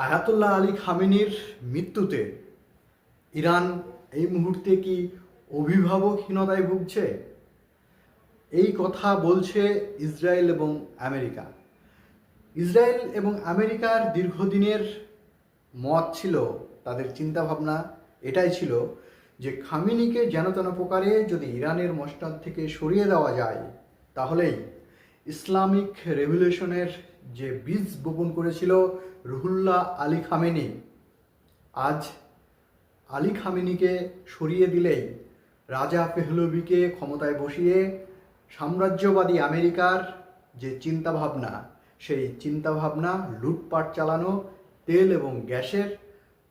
Ayatollah Ali খামেনির মৃত্যুতে Iran এই মুহূর্তে কি অভিভাবকহীনতায় ভুগছে? এই কথা বলছে ইসরায়েল এবং আমেরিকা। ইসরায়েল এবং আমেরিকার দীর্ঘদিনের মত ছিল, তাদের চিন্তাভাবনা এটাই ছিল যে খামেনিকে যেন তেন প্রকারে যদি ইরানের মসনদ থেকে সরিয়ে দেওয়া যায়, তাহলেই ইসলামিক রেভলিউশনের যে বীজ বপন করেছিল রুহুল্লাহ আলী খামেনি, আজ আলী খামেনিকে সরিয়ে দিলেই রাজা পেহলভিকে ক্ষমতায় বসিয়ে সাম্রাজ্যবাদী আমেরিকার যে চিন্তাভাবনা, সেই চিন্তাভাবনা লুটপাট চালানো, তেল এবং গ্যাসের,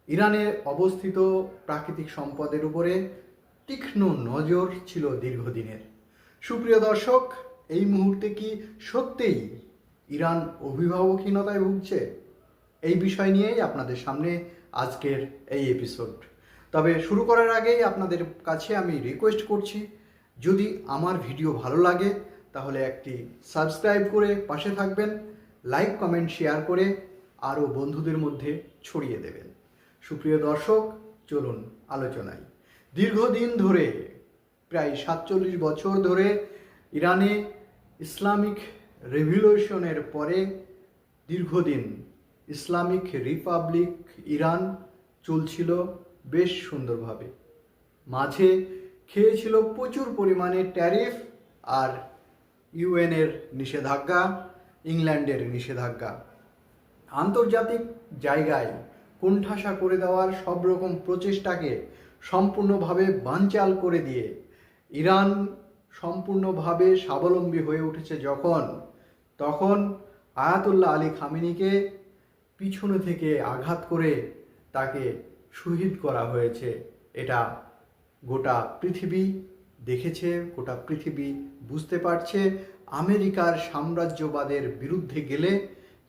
ইরানে অবস্থিত প্রাকৃতিক সম্পদের উপরে তীক্ষ্ণ নজর ছিল দীর্ঘদিনের। সুপ্রিয় দর্শক, এই মুহূর্তে কি সত্যিই ইরান অভিভাবকহীনতায় ভুগছে? এই বিষয় নিয়েই আপনাদের সামনে আজকের এই এপিসোড। তবে শুরু করার আগেই আপনাদের কাছে আমি রিকোয়েস্ট করছি, যদি আমার ভিডিও ভালো লাগে তাহলে একটি সাবস্ক্রাইব করে পাশে থাকবেন, লাইক কমেন্ট শেয়ার করে আরও বন্ধুদের মধ্যে ছড়িয়ে দেবেন। সুপ্রিয় দর্শক, চলুন আলোচনায়। দীর্ঘদিন ধরে, প্রায় 47 বছর ধরে ইরানে ইসলামিক রেভলিউশনের পরে দীর্ঘদিন ইসলামিক রিপাবলিক ইরান চলছিল বেশ সুন্দরভাবে। মাঝে খেয়েছিল প্রচুর পরিমাণে ট্যারিফ আর ইউএনের নিষেধাজ্ঞা, ইংল্যান্ডের নিষেধাজ্ঞা। আন্তর্জাতিক জায়গায় কোণঠাসা করে দেওয়ার সব রকম প্রচেষ্টাকে সম্পূর্ণভাবে বানচাল করে দিয়ে ইরান সম্পূর্ণভাবে স্বাবলম্বী হয়ে উঠেছে তখন আয়াতুল্লাহ আলী খামেনিকে পিছনে থেকে আঘাত করে তাকে শহীদ করা হয়েছে। এটা গোটা পৃথিবী দেখেছে, গোটা পৃথিবী বুঝতে পারছে। আমেরিকার সাম্রাজ্যবাদের বিরুদ্ধে গেলে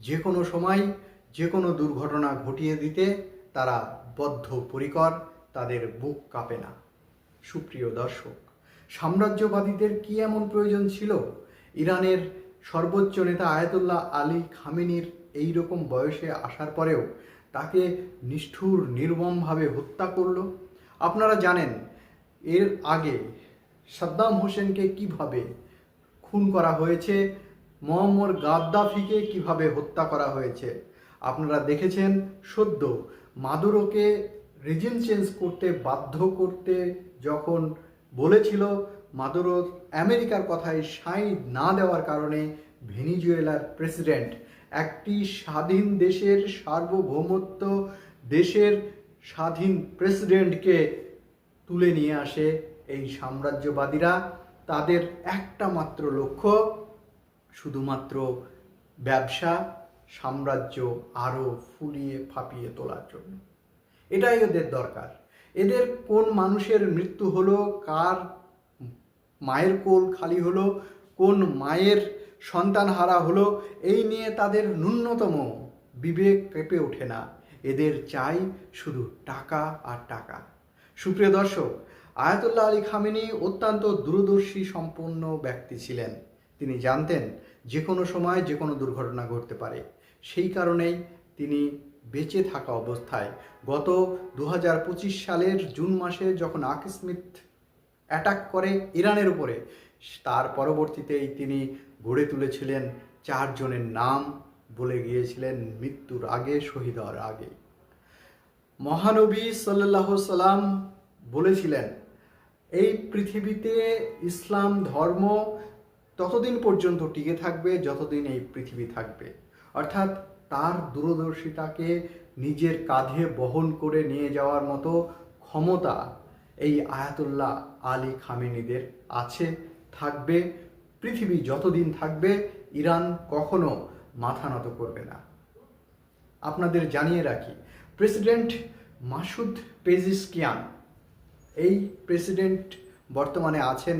যে কোনো সময় যে কোনো দুর্ঘটনা ঘটিয়ে দিতে তারা বদ্ধপরিকর, তাদের বুক কাঁপে না। সুপ্রিয় দর্শক, সাম্রাজ্যবাদীদের কি এমন প্রয়োজন ছিল ইরানের সর্বোচ্চ নেতা আয়াতুল্লাহ আলী খামেনির এই রকম বয়সে আসার পরেও তাকে নিষ্ঠুর নির্মমভাবে হত্যা করলো? আপনারা জানেন এর আগে সাদ্দাম হোসেনকে কিভাবে খুন করা হয়েছে, মুয়াম্মার গাদ্দাফিকে কিভাবে হত্যা করা হয়েছে। আপনারা দেখেছেন সদ্য মাদুরোকে রিজিম চেঞ্জ করতে বাধ্য করতে যখন বলেছিল, মাদুরো আমেরিকার কথায় সাই না দেওয়ার কারণে ভেনিজুয়েলার প্রেসিডেন্ট, একটি স্বাধীন দেশের সার্বভৌমত্ব দেশের স্বাধীন প্রেসিডেন্টকে তুলে নিয়ে আসে এই সাম্রাজ্যবাদীরা। তাদের একটা মাত্র লক্ষ্য, শুধুমাত্র ব্যবসা, সাম্রাজ্য আরও ফুলিয়ে ফাঁপিয়ে তোলার জন্য। এটাই ওদের দরকার। এদের কোন মানুষের মৃত্যু হলো, কার মায়ের কোল খালি হলো, কোন মায়ের সন্তান হারা হলো, এই নিয়ে তাদের ন্যূনতম বিবেক কেঁপে ওঠে না। এদের চাই শুধু টাকা আর টাকা। সুপ্রিয় দর্শক, আয়াতুল্লাহ আলী খামেনি অত্যন্ত দূরদর্শী সম্পন্ন ব্যক্তি ছিলেন। তিনি জানতেন যে কোনো সময় যে কোনো দুর্ঘটনা ঘটতে পারে। সেই কারণেই তিনি বেঁচে থাকা অবস্থায় গত 2025 সালের জুন মাসে যখন আকস্মিক অ্যাটাক করে ইরানের উপরে, তার পরবর্তীতেই তিনি গড়ে তুলেছিলেন 4 জনের নাম, বলে গিয়েছিলেন মৃত্যুর আগে, শহীদ হওয়ার আগে। মহানবী সাল্লাল্লাহু সাল্লাম বলেছিলেন, এই পৃথিবীতে ইসলাম ধর্ম ততদিন পর্যন্ত টিকে থাকবে যতদিন এই পৃথিবী থাকবে। অর্থাৎ তার দূরদর্শিতাকে নিজের কাঁধে বহন করে নিয়ে যাওয়ার মতো ক্ষমতা এই আয়াতুল্লাহ আলী খামেনিদের আছে, থাকবে। পৃথিবী যতদিন থাকবে ইরান কখনো মাথা নত করবে না। আপনাদের জানিয়ে রাখি, প্রেসিডেন্ট মাসুদ পেজিশকিয়ান, এই প্রেসিডেন্ট বর্তমানে আছেন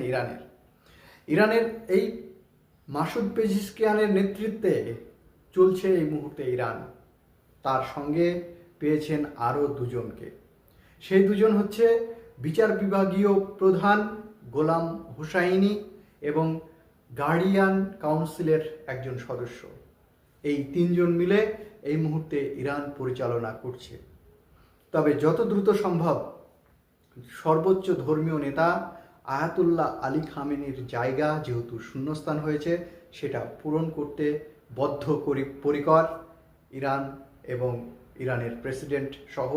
ইরানের এই মাসুদ পেজিশকিয়ানের নেতৃত্বে চলছে এই মুহূর্তে ইরান। তার সঙ্গে পেয়েছেন আরও 2 জনকে। সেই 2 জন হচ্ছে বিচার বিভাগীয় প্রধান গোলাম হুসাইনি এবং গার্ডিয়ান কাউন্সিলের একজন সদস্য। এই তিনজন মিলে এই মুহূর্তে ইরান পরিচালনা করছে। তবে যত দ্রুত সম্ভব সর্বোচ্চ ধর্মীয় নেতা আয়াতুল্লাহ আলী খামেনির জায়গা যেহেতু শূন্যস্থান হয়েছে, সেটা পূরণ করতে পরিকর ইরান এবং ইরানের প্রেসিডেন্ট সহ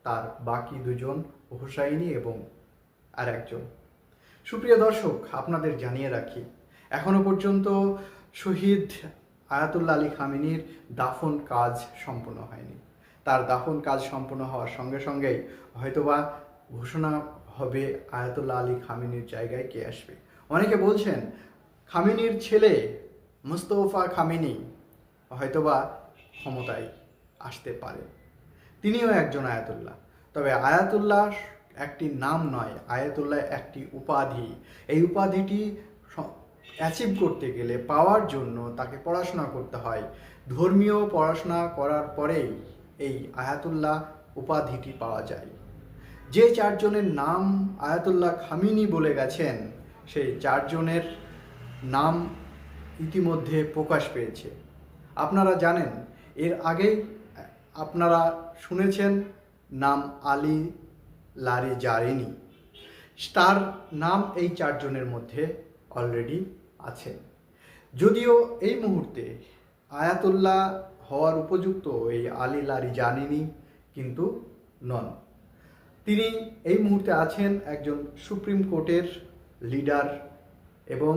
তার বাকি দুজন, হোসাইনি এবং আর একজন। সুপ্রিয় দর্শক, আপনাদের জানিয়ে রাখি, এখনো পর্যন্ত শহীদ আয়াতুল্লাহ আলী খামেনির দাফন কাজ সম্পন্ন হয়নি। তার দাফন কাজ সম্পন্ন হওয়ার সঙ্গে সঙ্গেই হয়তোবা ঘোষণা হবে আয়াতুল্লাহ আলী খামেনির জায়গায় কে আসবে। অনেকে বলছেন খামেনির ছেলে মুস্তফা খামেনি হয়তোবা ক্ষমতায় আসতে পারে, তিনিও একজন আয়াতুল্লাহ। তবে আয়াতুল্লাহ একটি নাম নয়, আয়াতুল্লাহ একটি উপাধি। এই উপাধিটি অ্যাচিভ করতে গেলে, পাওয়ার জন্য তাকে পড়াশোনা করতে হয়। ধর্মীয় পড়াশোনা করার পরেই এই আয়াতুল্লাহ উপাধিটি পাওয়া যায়। যে চারজনের নাম আয়াতুল্লাহ খামেনি বলে গেছেন, সেই চারজনের নাম ইতিমধ্যে প্রকাশ পেয়েছে। আপনারা জানেন, এর আগেই আপনারা শুনেছেন নাম আলী লারিজানি, তার নাম এই চারজনের মধ্যে অলরেডি আছে। যদিও এই মুহূর্তে আয়াতুল্লাহ হওয়ার উপযুক্ত এই আলী লারিজানি কিন্তু নন। তিনি এই মুহূর্তে আছেন একজন সুপ্রিম কোর্টের লিডার এবং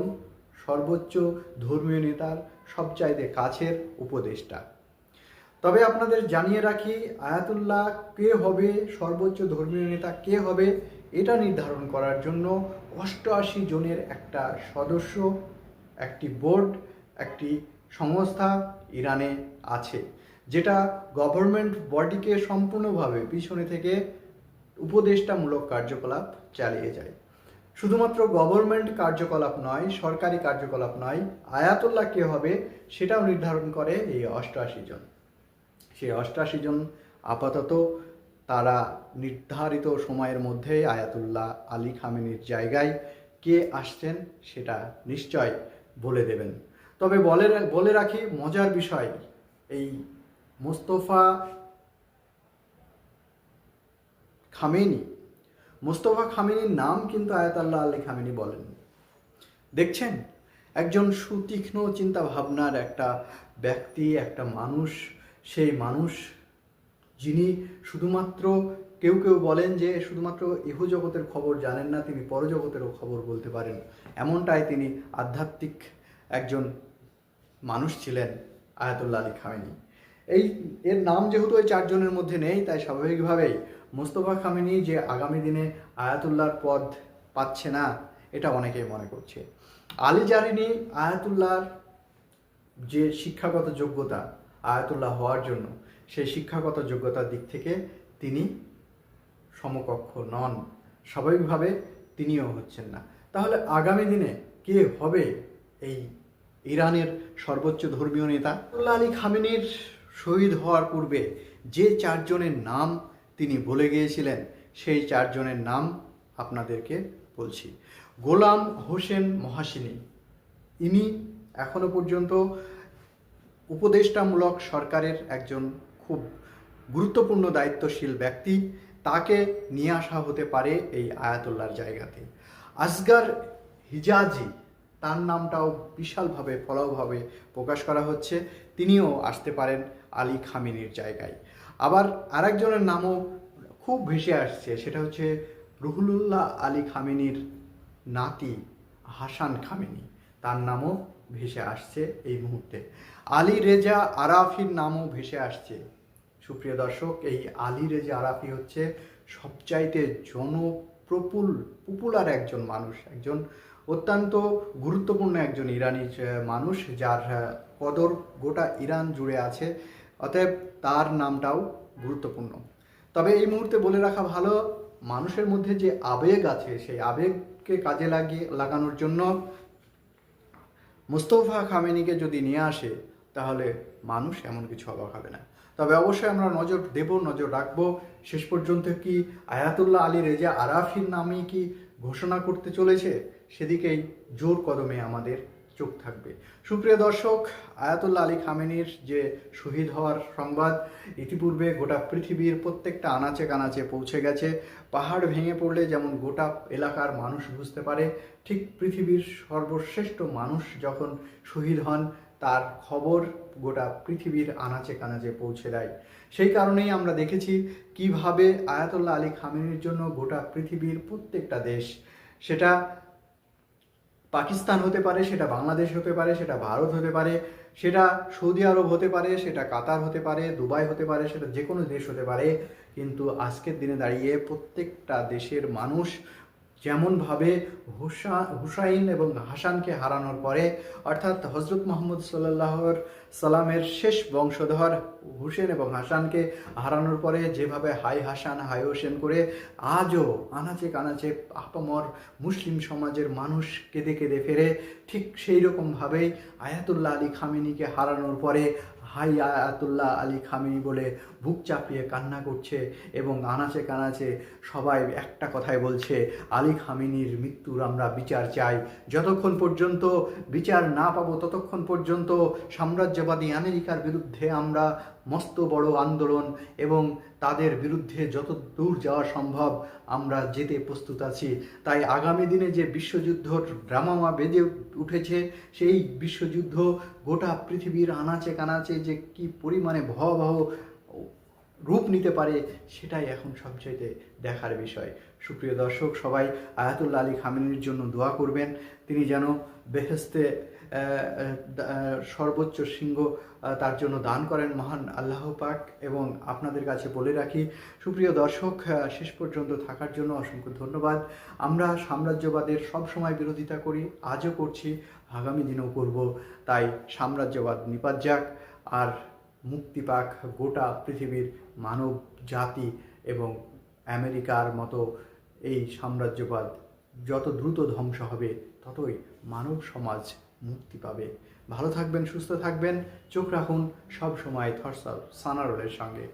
সর্বোচ্চ ধর্মীয় নেতার সবচাইতে কাছের উপদেষ্টা। তবে আপনাদের জানিয়ে রাখি, আয়াতুল্লাহ কে হবে, সর্বোচ্চ ধর্মীয় নেতা কে হবে, এটা নির্ধারণ করার জন্য 88 জনের একটা সদস্য, একটি বোর্ড, একটি সংস্থা ইরানে আছে, যেটা গভর্নমেন্ট বডিকে সম্পূর্ণভাবে পিছনে থেকে উপদেষ্টামূলক কার্যকলাপ চালিয়ে যায়। শুধুমাত্র গভর্নমেন্ট কার্যকলাপ নয়, সরকারি কার্যকলাপ নয়, আয়াতুল্লাহ কে হবে সেটাও নির্ধারণ করে এই 88 জন। সেই 88 জন আপাতত তারা নির্ধারিত সময়ের মধ্যে আয়াতুল্লাহ আলী খামেনির জায়গায় কে আসছেন সেটা নিশ্চয় বলে দেবেন। তবে বলে রাখি, মজার বিষয়, এই মুস্তফা খামেনির নাম কিন্তু আয়াতুল্লাহ আলী খামেনি বলেননি। দেখছেন, একজন সুতীক্ষ্ণ চিন্তা ভাবনার একটা ব্যক্তি, একটা মানুষ, সেই মানুষ যিনি শুধুমাত্র, কেউ বলেন যে শুধুমাত্র ইহজগতের খবর জানেন না, তিনি পরজগতেরও খবর বলতে পারেন। এমনটাই তিনি আধ্যাত্মিক একজন মানুষ ছিলেন আয়াতুল্লাহ আলী খামেনি। এর নাম যেহেতু ওই চারজনের মধ্যে নেই, তাই স্বাভাবিকভাবেই মুস্তফা খামেনি যে আগামী দিনে আয়াতুল্লাহর পদ পাচ্ছে না, এটা অনেকেই মনে করছে। আলী জারিনি আয়াতুল্লাহর যে শিক্ষাগত যোগ্যতা আয়াতুল্লাহ হওয়ার জন্য, সেই শিক্ষাগত যোগ্যতার দিক থেকে তিনি সমকক্ষ নন, স্বাভাবিকভাবে তিনিও হচ্ছেন না। তাহলে আগামী দিনে কে হবে এই ইরানের সর্বোচ্চ ধর্মীয় নেতা? আয়াতুল্লাহ আলী খামেনির শহীদ হওয়ার পূর্বে যে চারজনের নাম তিনি বলে গিয়েছিলেন, সেই চারজনের নাম আপনাদেরকে বলছি। গোলাম হোসেন মহাসিনী, ইনি এখনো পর্যন্ত উপদেষ্টামূলক সরকারের একজন খুব গুরুত্বপূর্ণ দায়িত্বশীল ব্যক্তি, তাকে নিয়ে আসা হতে পারে এই আয়াতুল্লাহর জায়গাতে। আসগার হিজাজি, তার নামটাও বিশালভাবে ফলাওভাবে প্রকাশ করা হচ্ছে, তিনিও আসতে পারেন আলী খামেনির জায়গায়। আবার আরেকজনের নামও খুব ভেসে আসছে, সেটা হচ্ছে রুহুল্লাহ আলী খামেনির নাতি হাসান খামেনি, তার নামও ভেসে আসছে এই মুহূর্তে। আলী রেজা আরাফির নামও ভেসে আসছে। সুপ্রিয় দর্শক, এই আলী রেজা আরাফি হচ্ছে সবচাইতে পপুলার একজন মানুষ, একজন অত্যন্ত গুরুত্বপূর্ণ একজন ইরানি মানুষ, যার কদর গোটা ইরান জুড়ে আছে, অতএব তার নামটাও গুরুত্বপূর্ণ। তবে এই মুহূর্তে বলে রাখা ভালো, মানুষের মধ্যে যে আবেগ আছে, সেই আবেগকে কাজে লাগানোর জন্য মুস্তফা খামেনিকে যদি নিয়ে আসে, তাহলে মানুষ এমন কিছু অবাক হবে না। তবে অবশ্যই আমরা নজর রাখবো শেষ পর্যন্ত কি আয়াতুল্লাহ আলী রেজা আরাফির নামে কি ঘোষণা করতে চলেছে, সেদিকেই জোর কদমে আমাদের চোখ থাকবে। সুপ্রিয় দর্শক, আয়াতুল্লাহ আলী খামেনির যে শহীদ হওয়ার সংবাদ ইতিপূর্বে গোটা পৃথিবীর প্রত্যেকটা আনাচে কানাচে পৌঁছে গেছে। পাহাড় ভেঙে পড়লে যেমন গোটা এলাকার মানুষ বুঝতে পারে, ঠিক পৃথিবীর সর্বশ্রেষ্ঠ মানুষ যখন শহীদ হন তার খবর গোটা পৃথিবীর আনাচে কানাচে পৌঁছে দেয়। সেই কারণেই আমরা দেখেছি কিভাবে আয়াতুল্লাহ আলী খামেনির জন্য গোটা পৃথিবীর প্রত্যেকটা দেশ, সেটা পাকিস্তান হতে পারে, সেটা বাংলাদেশ হতে পারে, সেটা ভারত হতে পারে, সেটা সৌদি আরব হতে পারে, সেটা কাতার হতে পারে, দুবাই হতে পারে, সেটা যে কোনো দেশ হতে পারে, কিন্তু আজকের দিনে দাঁড়িয়ে প্রত্যেকটা দেশের মানুষ যেমনভাবে হুসাইন এবং হাসানকে হারানোর পরে, অর্থাৎ হজরত মোহাম্মদ সাল্লাল্লাহু সাল্লামের শেষ বংশধর হুসেন এবং হাসানকে হারানোর পরে যেভাবে হাই হাসান হাই হোসেন করে আজও আনাচে কানাচে আপামর মুসলিম সমাজের মানুষ কেঁদে কেঁদে ফেরে, ঠিক সেই রকমভাবেই আয়াতুল্লাহ আলী খামেনিকে হারানোর পরে হাই আয়াতুল্লাহ আলী খামেনি বলে বুক চাপিয়ে কান্না করছে এবং আনাচে কানাচে সবাই একটা কথাই বলছে, আলী খামেনির মৃত্যুর আমরা বিচার চাই। যতক্ষণ পর্যন্ত বিচার না পাবো ততক্ষণ পর্যন্ত সাম্রাজ্যবাদী আমেরিকার বিরুদ্ধে আমরা মস্ত বড় আন্দোলন এবং তাদের বিরুদ্ধে যত দূর যাওয়া সম্ভব আমরা যেতে প্রস্তুত আছি। তাই আগামী দিনে যে বিশ্বযুদ্ধ ড্রামা বেজে উঠেছে, সেই বিশ্বযুদ্ধ গোটা পৃথিবীর আনাচে কানাচে যে কি পরিমাণে ভয়াবহ রূপ নিতে পারে সেটাই এখন সবচেয়ে দেখার বিষয়। সুপ্রিয় দর্শক, সবাই আয়াতুল্লাহ আলী খামেনির জন্য দোয়া করবেন, তিনি যেন বেহেশতে সর্বোচ্চ সিংহ তার জন্য দান করেন মহান আল্লাহ পাক। এবং আপনাদের কাছে বলে রাখি সুপ্রিয় দর্শক, শেষ পর্যন্ত থাকার জন্য অসংখ্য ধন্যবাদ। আমরা সাম্রাজ্যবাদের সবসময় বিরোধিতা করি, আজও করছি, আগামী দিনেও করব। তাই সাম্রাজ্যবাদ নিপাত যাক আর মুক্তি পাক গোটা পৃথিবীর মানব জাতি এবং আমেরিকার মতো এই সাম্রাজ্যবাদ যত দ্রুত ধ্বংস হবে ততই মানব সমাজ মুক্তি পাবে। ভালো থাকবেন, সুস্থ থাকবেন, চোখ রাখুন সব সময় থটস অফ সানারোলের সঙ্গে।